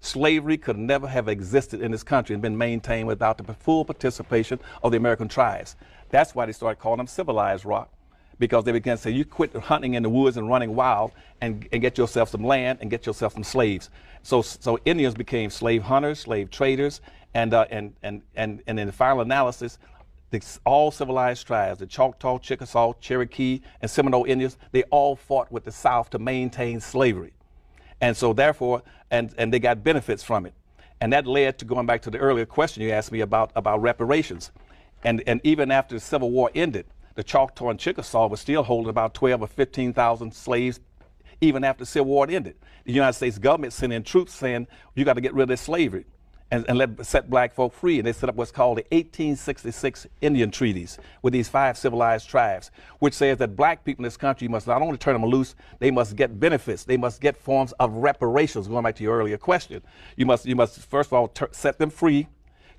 Slavery could never have existed in this country and been maintained without the full participation of the American tribes. That's why they started calling them civilized, Rock, because they began to say, you quit hunting in the woods and running wild and get yourself some land and get yourself some slaves. So Indians became slave hunters, slave traders, and in the final analysis, all civilized tribes, the Choctaw, Chickasaw, Cherokee, and Seminole Indians, they all fought with the South to maintain slavery. And so therefore, and they got benefits from it. And that led to, going back to the earlier question you asked me about reparations. And even after the Civil War ended, the Choctaw and Chickasaw were still holding about 12 or 15,000 slaves even after the Civil War ended. The United States government sent in troops saying, you got to get rid of this slavery and set black folk free. And they set up what's called the 1866 Indian Treaties with these 5 civilized tribes, which says that black people in this country must not only turn them loose, they must get benefits. They must get forms of reparations, going back to your earlier question. You must first of all, set them free.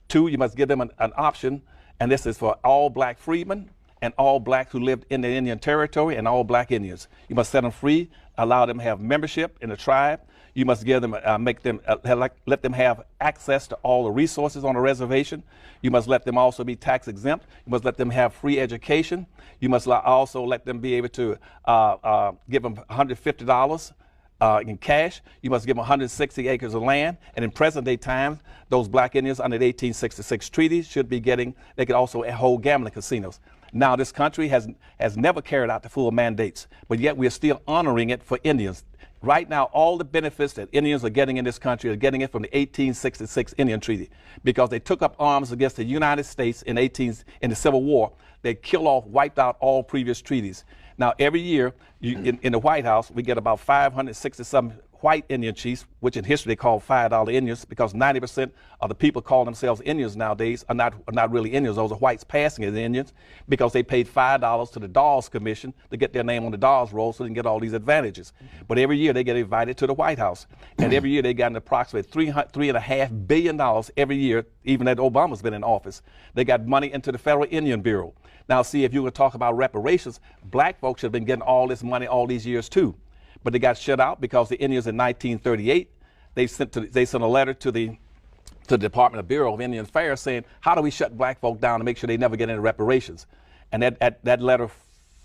2, you must give them an option, and this is for all black freedmen and all blacks who lived in the Indian Territory and all black Indians. You must set them free, allow them to have membership in the tribe. You must give them, let them have access to all the resources on the reservation. You must let them also be tax exempt. You must let them have free education. You must also let them be able to give them $150 in cash. You must give them 160 acres of land. And in present day times, those black Indians under the 1866 treaty should be getting, they could also hold gambling casinos. Now, this country has never carried out the full mandates, but yet we are still honoring it for Indians. Right now, all the benefits that Indians are getting in this country are getting it from the 1866 Indian Treaty, because they took up arms against the United States in the Civil War. They wiped out all previous treaties. Now, every year in the White House, we get about 560-some white Indian chiefs, which in history they call $5 Indians, because 90% of the people calling themselves Indians nowadays are not really Indians. Those are whites passing as Indians, because they paid $5 to the Dawes Commission to get their name on the Dawes roll so they can get all these advantages. But every year they get invited to the White House, and every year they got an approximate $3.5 billion every year, even that Obama's been in office. They got money into the Federal Indian Bureau. Now, see, if you were to talk about reparations, black folks should have been getting all this money all these years too. But they got shut out because the Indians in 1938, they sent a letter to the Department of Bureau of Indian Affairs saying, how do we shut black folk down to make sure they never get any reparations? And that letter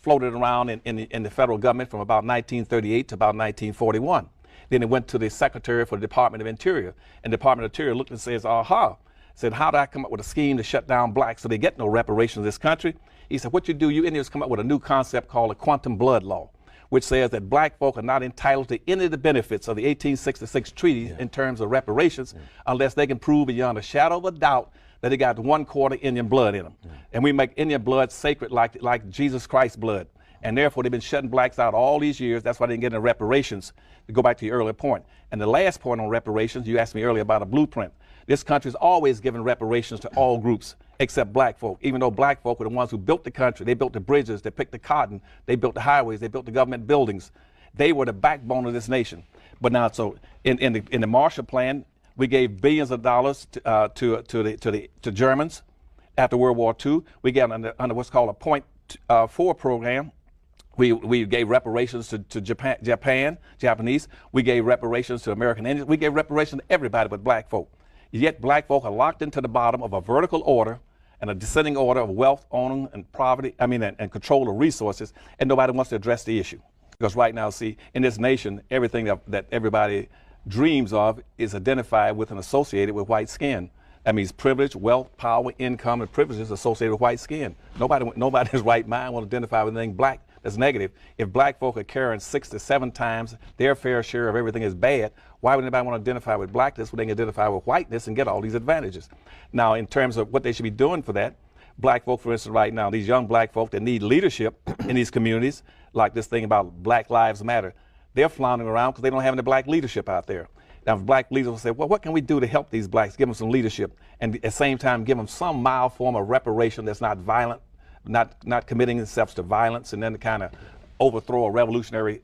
floated around in the federal government from about 1938 to about 1941. Then it went to the Secretary for the Department of Interior, and the Department of Interior looked and says, said, how do I come up with a scheme to shut down blacks so they get no reparations in this country? He said, what you do, you Indians come up with a new concept called a quantum blood law, which says that black folk are not entitled to any of the benefits of the 1866 treaty in terms of reparations unless they can prove beyond a shadow of a doubt that they got 1/4 Indian blood in them. And we make Indian blood sacred like Jesus Christ's blood. And therefore, they've been shutting blacks out all these years. That's why they didn't get any reparations, to go back to your earlier point. And the last point on reparations, you asked me earlier about a blueprint. This country's always given reparations to all groups except black folk, even though black folk were the ones who built the country. They built the bridges, they picked the cotton, they built the highways, they built the government buildings. They were the backbone of this nation. But now, so in the Marshall Plan, we gave billions of dollars to Germans after World War II. We got under what's called a Point 4 program. We gave reparations to Japanese. We gave reparations to American Indians. We gave reparations to everybody but black folk. Yet black folk are locked into the bottom of a vertical order and a descending order of wealth, owning, and poverty, and control of resources, and nobody wants to address the issue. Because right now, see, in this nation, everything that everybody dreams of is identified with and associated with white skin. That means privilege, wealth, power, income, and privileges associated with white skin. Nobody's right mind will identify with anything black that's negative. If black folk are carrying 6 to 7 times their fair share of everything is bad, why would anybody want to identify with blackness when they can identify with whiteness and get all these advantages? Now, in terms of what they should be doing for that, black folk, for instance, right now, these young black folk that need leadership in these communities, like this thing about Black Lives Matter, they're floundering around because they don't have any black leadership out there. Now, if black leaders will say, well, what can we do to help these blacks, give them some leadership, and at the same time give them some mild form of reparation that's not violent, not committing themselves to violence and then to kind of overthrow a revolutionary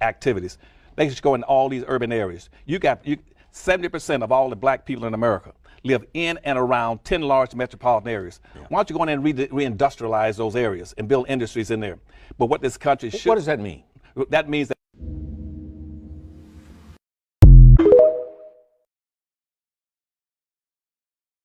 activities. They should go in all these urban areas. 70% of all the black people in America live in and around 10 large metropolitan areas. Why don't you go in and reindustrialize those areas and build industries in there? But what this country should— What does that mean? That means that